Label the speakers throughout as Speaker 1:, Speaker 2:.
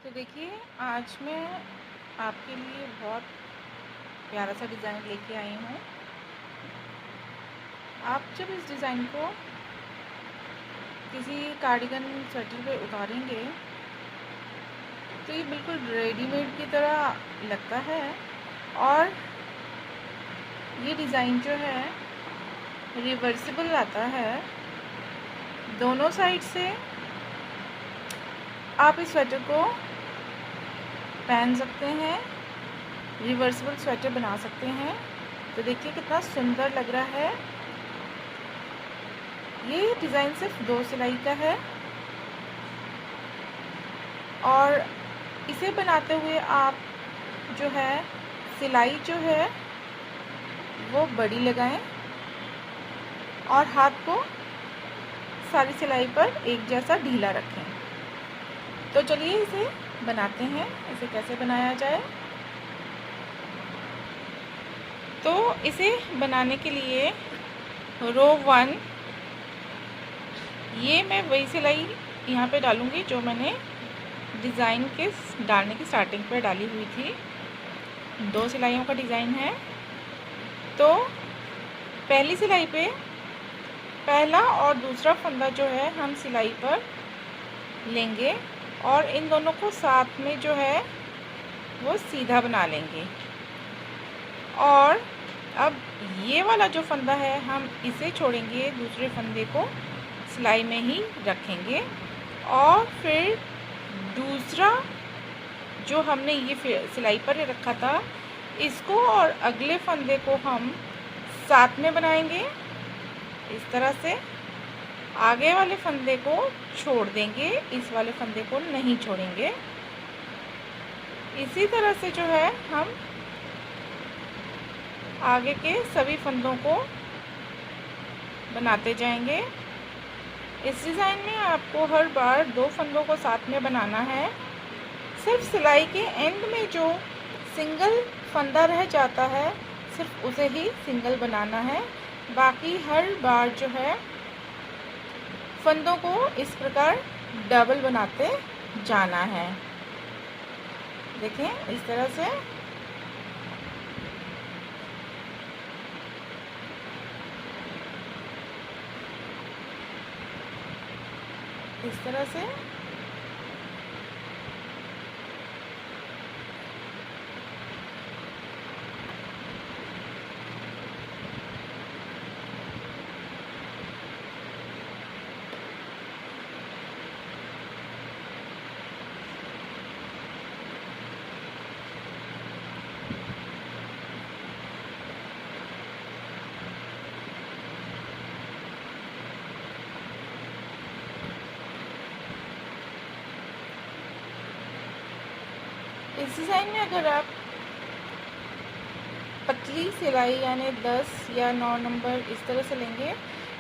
Speaker 1: तो देखिए, आज मैं आपके लिए बहुत प्यारा सा डिज़ाइन लेके आई हूँ। आप जब इस डिज़ाइन को किसी कार्डिगन स्वेटर पे उतारेंगे तो ये बिल्कुल रेडीमेड की तरह लगता है। और ये डिज़ाइन जो है रिवर्सिबल आता है। दोनों साइड से आप इस स्वेटर को पहन सकते हैं, रिवर्सिबल स्वेटर बना सकते हैं। तो देखिए कितना सुंदर लग रहा है। ये डिज़ाइन सिर्फ 2 सिलाई का है और इसे बनाते हुए आप जो है सिलाई जो है वो बड़ी लगाएं और हाथ को सारी सिलाई पर एक जैसा ढीला रखें। तो चलिए इसे बनाते हैं। इसे कैसे बनाया जाए, तो इसे बनाने के लिए रो 1 ये मैं वही सिलाई यहाँ पे डालूँगी जो मैंने डिज़ाइन के डालने की स्टार्टिंग पर डाली हुई थी। 2 सिलाइयों का डिज़ाइन है। तो पहली सिलाई पे पहला और दूसरा फंदा जो है हम सिलाई पर लेंगे और इन दोनों को साथ में जो है वो सीधा बना लेंगे। और अब ये वाला जो फंदा है हम इसे छोड़ेंगे, दूसरे फंदे को सिलाई में ही रखेंगे और फिर दूसरा जो हमने ये सिलाई पर रखा था इसको और अगले फंदे को हम साथ में बनाएंगे। इस तरह से आगे वाले फंदे को छोड़ देंगे, इस वाले फंदे को नहीं छोड़ेंगे। इसी तरह से जो है हम आगे के सभी फंदों को बनाते जाएंगे। इस डिज़ाइन में आपको हर बार 2 फंदों को साथ में बनाना है। सिर्फ सिलाई के एंड में जो सिंगल फंदा रह जाता है सिर्फ उसे ही सिंगल बनाना है। बाकी हर बार जो है फंदों को इस प्रकार डबल बनाते जाना है। देखें इस तरह से। इस तरह से इस डिज़ाइन में अगर आप पतली सिलाई यानी 10 या 9 नंबर इस तरह से लेंगे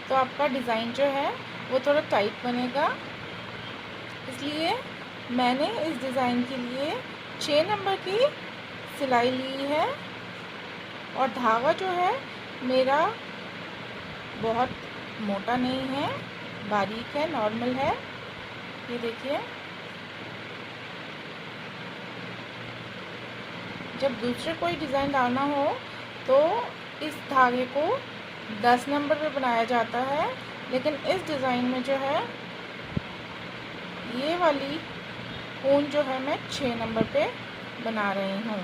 Speaker 1: तो आपका डिज़ाइन जो है वो थोड़ा टाइट बनेगा। इसलिए मैंने इस डिज़ाइन के लिए 6 नंबर की सिलाई ली है और धागा जो है मेरा बहुत मोटा नहीं है, बारीक है, नॉर्मल है। ये देखिए, जब दूसरे कोई डिज़ाइन डालना हो तो इस धागे को 10 नंबर पे बनाया जाता है, लेकिन इस डिज़ाइन में जो है ये वाली ऊन जो है मैं 6 नंबर पे बना रही हूँ।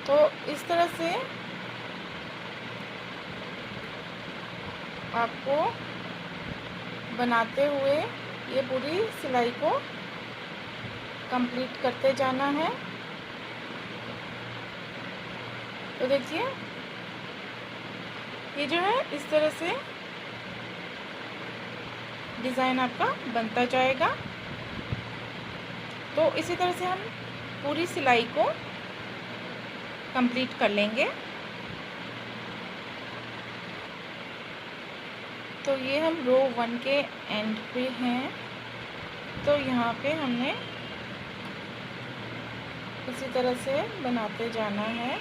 Speaker 1: तो इस तरह से आपको बनाते हुए ये पूरी सिलाई को कंप्लीट करते जाना है। तो देखिए ये जो है इस तरह से डिज़ाइन आपका बनता जाएगा। तो इसी तरह से हम पूरी सिलाई को कंप्लीट कर लेंगे। तो ये हम रो 1 के एंड पे हैं। तो यहाँ पे हमने इसी तरह से बनाते जाना है।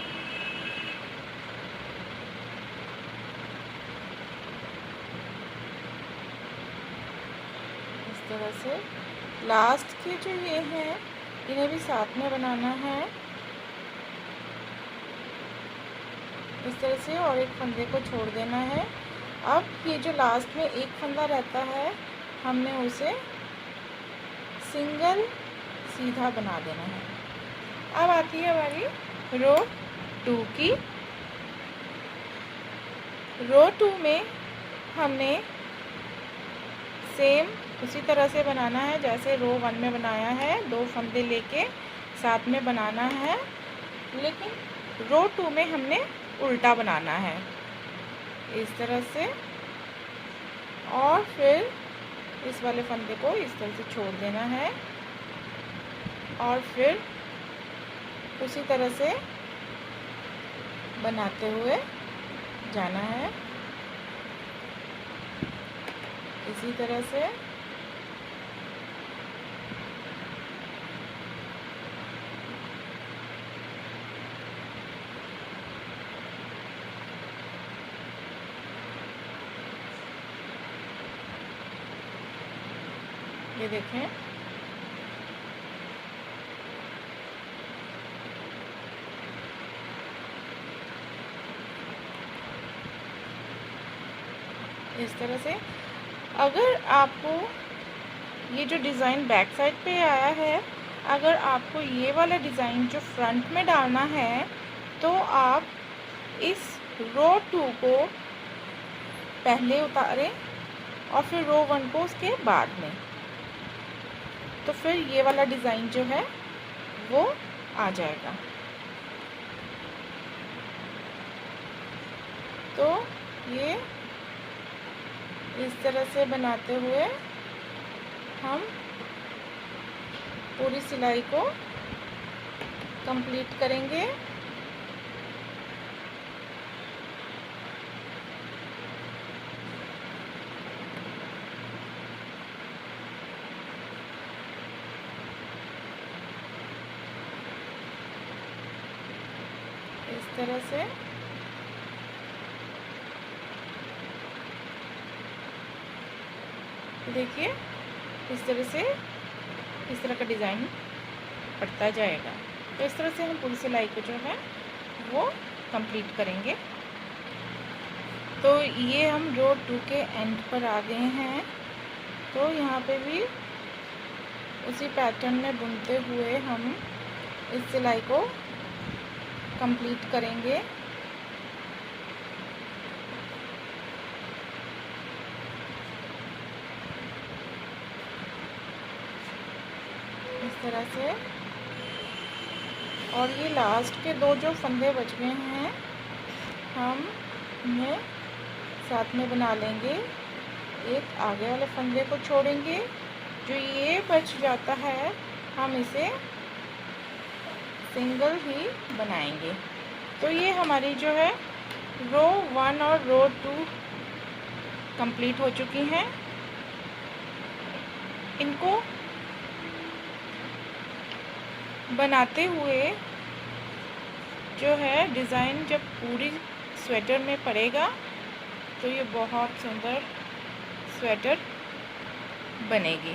Speaker 1: तरह से लास्ट के जो ये हैं इन्हें भी साथ में बनाना है इस तरह से, और एक फंदे को छोड़ देना है। अब ये जो लास्ट में एक फंदा रहता है हमने उसे सिंगल सीधा बना देना है। अब आती है हमारी रो 2 की। रो 2 में हमने सेम उसी तरह से बनाना है जैसे रो 1 में बनाया है, 2 फंदे लेके साथ में बनाना है, लेकिन रो 2 में हमने उल्टा बनाना है इस तरह से, और फिर इस वाले फंदे को इस तरह से छोड़ देना है और फिर उसी तरह से बनाते हुए जाना है इसी तरह से। ये देखें, इस तरह से। अगर आपको ये जो डिज़ाइन बैक साइड पे आया है, अगर आपको ये वाला डिज़ाइन जो फ्रंट में डालना है तो आप इस रो 2 को पहले उतारें और फिर रो 1 को उसके बाद में, तो फिर ये वाला डिज़ाइन जो है वो आ जाएगा। तो ये इस तरह से बनाते हुए हम पूरी सिलाई को कंप्लीट करेंगे। इस तरह से देखिए, इस तरह का डिज़ाइन पड़ता जाएगा। तो इस तरह से हम पूरी सिलाई को जो है वो कंप्लीट करेंगे। तो ये हम रो 2 के एंड पर आ गए हैं। तो यहाँ पे भी उसी पैटर्न में बुनते हुए हम इस सिलाई को कंप्लीट करेंगे। इस तरह से, और ये लास्ट के 2 जो फंदे बच गए हैं हम इन्हें साथ में बना लेंगे। एक आगे वाले फंदे को छोड़ेंगे, जो ये बच जाता है हम इसे सिंगल ही बनाएंगे। तो ये हमारी जो है रो 1 और रो 2 कंप्लीट हो चुकी हैं। इनको बनाते हुए जो है डिज़ाइन जब पूरी स्वेटर में पड़ेगा तो ये बहुत सुंदर स्वेटर बनेगी।